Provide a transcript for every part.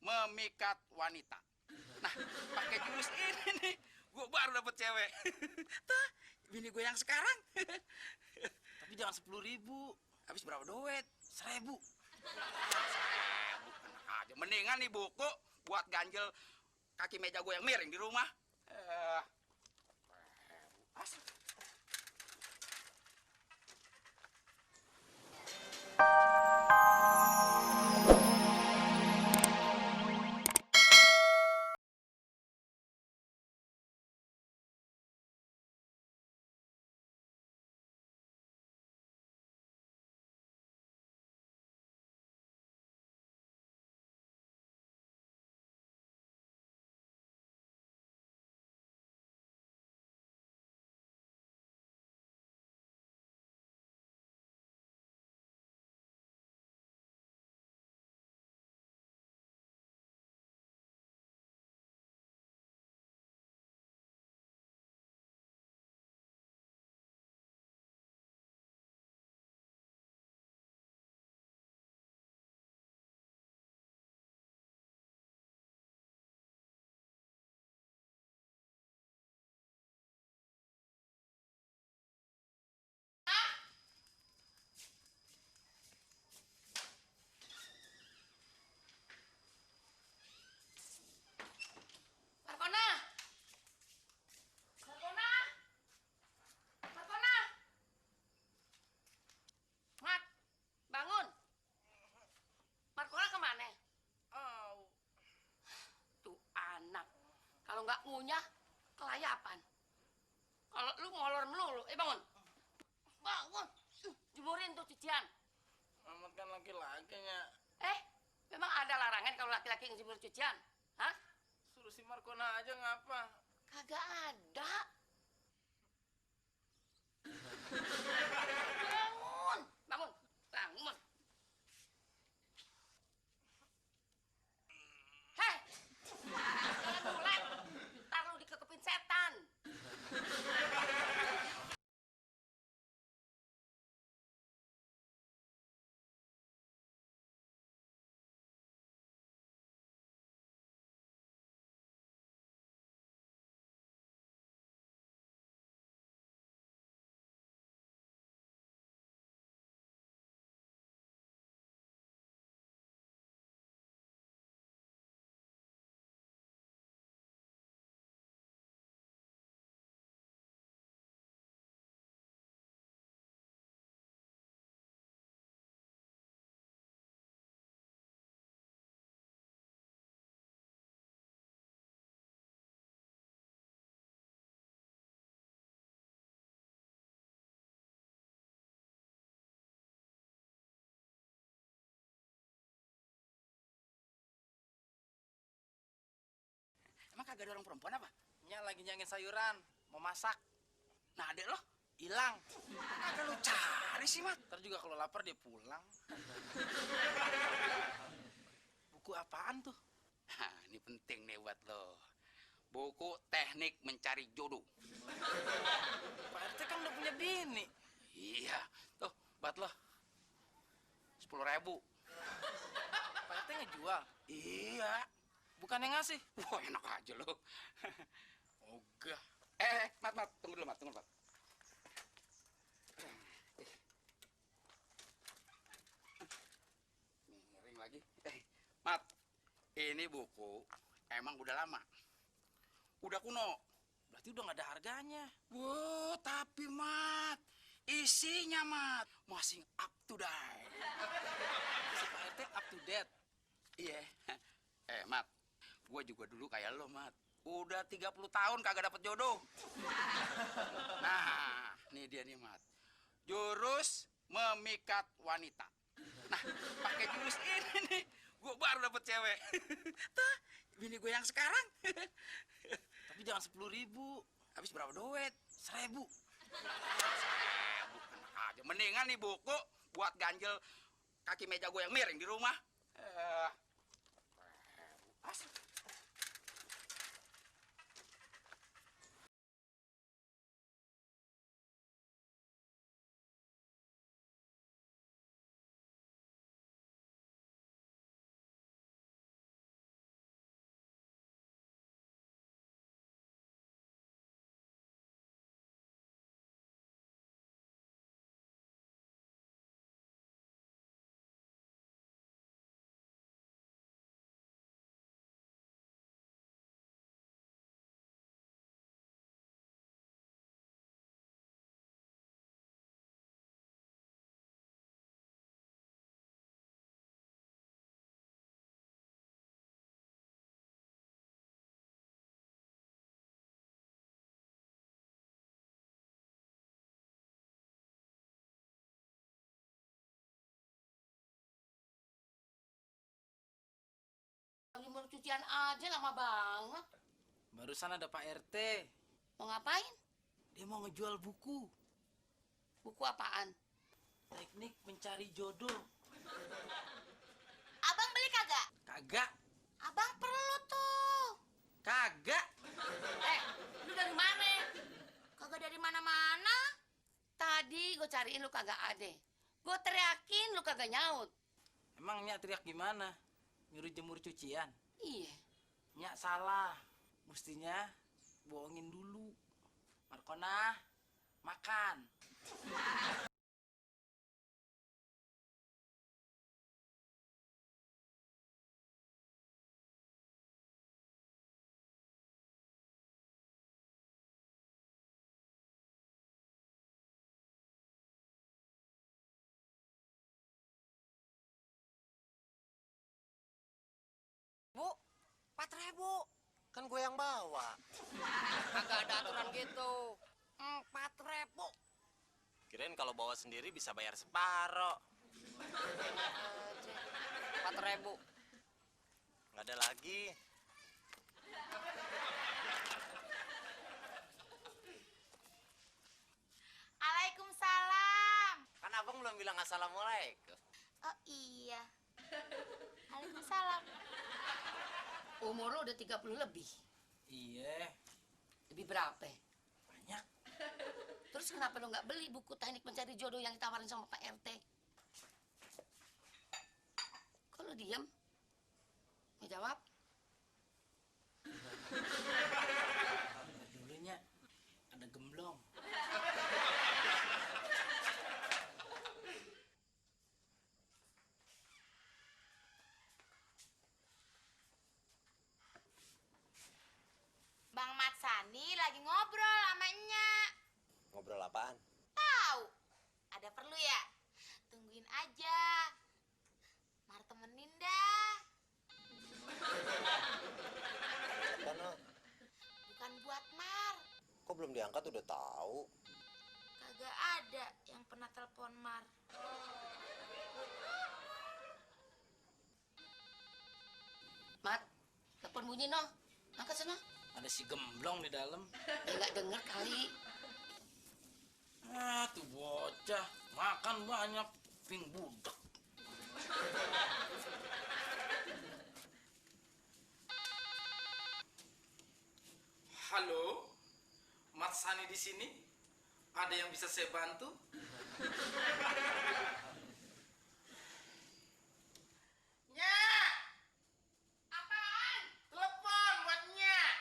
memikat wanita. Nah, pakai jurus ini nih, gue baru dapet cewek. Tuh, bini gue yang sekarang. Tapi jangan 10.000. Habis berapa duit? 1.000. Enak aja. Mendingan nih buku buat ganjel kaki meja gue yang miring di rumah. Asal. Markona! Markona! Markona! Mat, bangun. Markona kemana? Oh, Tuh anak. Kalau nggak ngunyah, kelayapan. Kalau lu ngolor melulu, bangun. Bangun. Jemurin tuh cucian. Mamat kan laki-lakinya. Memang ada larangan kalau laki-laki ngejemur cucian? Hah? Suruh si Markona aja ngapa? Kagak ada. Bangun, bangun. Hei, jangan mulai. Ntar lu dikekepin setan. Emang kagak ada orang perempuan apa? Nya lagi nyangin sayuran, mau masak. Nah, adek lo? Hilang. Kagak lu cari sih, Mat. Ntar juga kalau lapar dia pulang. Buku apaan tuh? Hah, ini penting nih buat lo. Buku teknik mencari jodoh. Pak RT kan udah punya bini. Iya, tuh buat lo. 10.000. Pak RT ngejual. Iya. Bukan yang ngasih. Wah, enak aja lo. Ogah. Mat, tunggu dulu, Mat, tunggu, Mat. Miring lagi. Mat, ini buku emang udah lama. Udah kuno. Berarti udah nggak ada harganya. Wah, tapi Mat, isinya Mat masih up to date. Si Pak RT up to date. Iya. Mat, gue juga dulu kayak lo, Mat. Udah 30 tahun kagak dapet jodoh. Nah, nih dia nih, Mat. Jurus memikat wanita. Nah, pakai jurus ini nih, gue baru dapet cewek. Tuh, bini gue yang sekarang. Tapi jangan 10.000. Habis berapa duit? 1.000. Enak aja. Mendingan nih buku buat ganjel kaki meja gue yang miring di rumah. Asal. cucian aja lama banget. Barusan ada Pak RT. Mau ngapain? Dia mau ngejual buku. Buku apaan? Teknik mencari jodoh. Abang beli kagak? Kagak. Abang perlu tuh. Kagak. Lu dari mana? Kagak dari mana-mana. Tadi gue cariin lu kagak ada. Gue teriakin lu kagak nyaut. Emang Nyak teriak gimana? Nyuruh jemur cucian? Iya. Nyak salah. Mestinya bohongin dulu. Markona, makan. Bu, 4.000. Kan gue yang bawa. Kagak ada aturan gitu. 4.000. Kirain kalau bawa sendiri bisa bayar separoh. 4.000. Nggak ada lagi. Waalaikumsalam. Kan abang belum bilang assalamualaikum. Oh iya. Waalaikumsalam. Umur lu udah 30 lebih. Iya, Lebih berapa? banyak. Terus kenapa lu nggak beli buku teknik mencari jodoh yang ditawarin sama Pak RT? Kok lu diem? Mau jawab? Dulu Nyak, ada gemblong. Bang Matsani lagi ngobrol sama Nyak. Ngobrol apaan? Tahu? Ada perlu ya? Tungguin aja. Mar temenin dah. Kan, Bukan buat Mar. kok belum diangkat udah tahu? Kagak ada yang pernah telepon Mar. Mat, telepon bunyi no. Angkat sana. Ada si gemblong di dalam. Dia nggak denger kali. Ah, tuh bocah. Makan banyak. Ping budak. Halo, Mat Sani di sini. Ada yang bisa saya bantu? Nyak! Apaan? Telepon buat Nyak.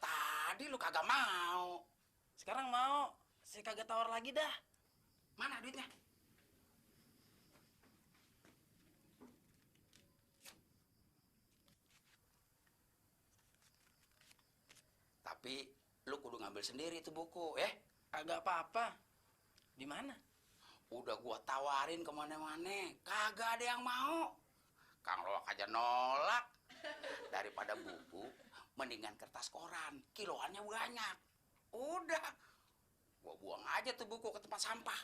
Tadi lu kagak mau. Sekarang mau. Saya kagak tawar lagi dah. Mana duitnya? Tapi lu kudu ngambil sendiri itu buku, ya. Kagak apa-apa. Di mana? Udah gua tawarin kemana-mana, kagak ada yang mau. Kang Loak aja nolak. Daripada buku, mendingan kertas koran, kiloannya banyak. Udah, gua buang aja tuh buku ke tempat sampah.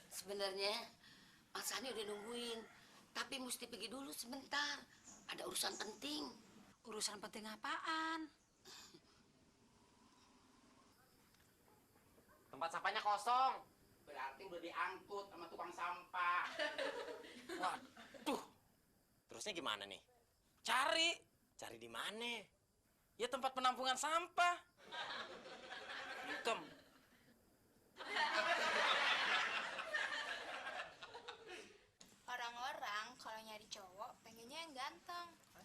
Sebenarnya Mas Sani udah nungguin, tapi mesti pergi dulu sebentar. Ada urusan penting. Urusan penting apaan? Tempat sampahnya kosong. Berarti udah diangkut sama tukang sampah. Waduh, Terusnya gimana nih? cari. Cari di mana? Ya tempat penampungan sampah. Income.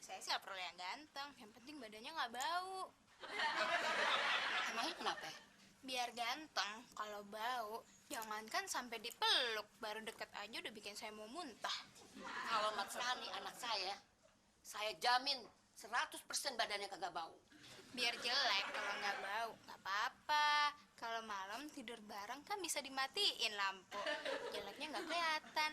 Saya sih gak perlu yang ganteng, yang penting badannya nggak bau. Emangnya kenapa? Biar ganteng, kalau bau, jangankan sampai dipeluk, baru deket aja udah bikin saya mau muntah. Kalau Mat Sani anak saya jamin 100% badannya kagak bau. Biar jelek kalau nggak bau, nggak apa-apa. Kalau malam tidur bareng kan bisa dimatiin lampu. Jeleknya nggak kelihatan.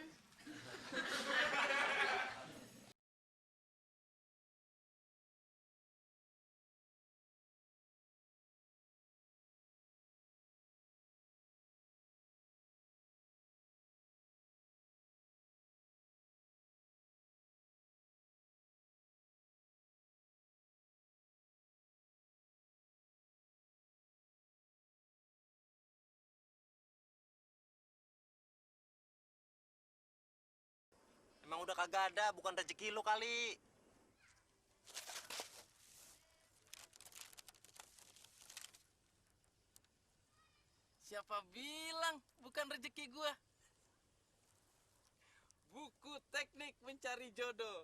Emang udah kagak ada, bukan rezeki lu kali. Siapa bilang bukan rezeki gua? Buku teknik mencari jodoh.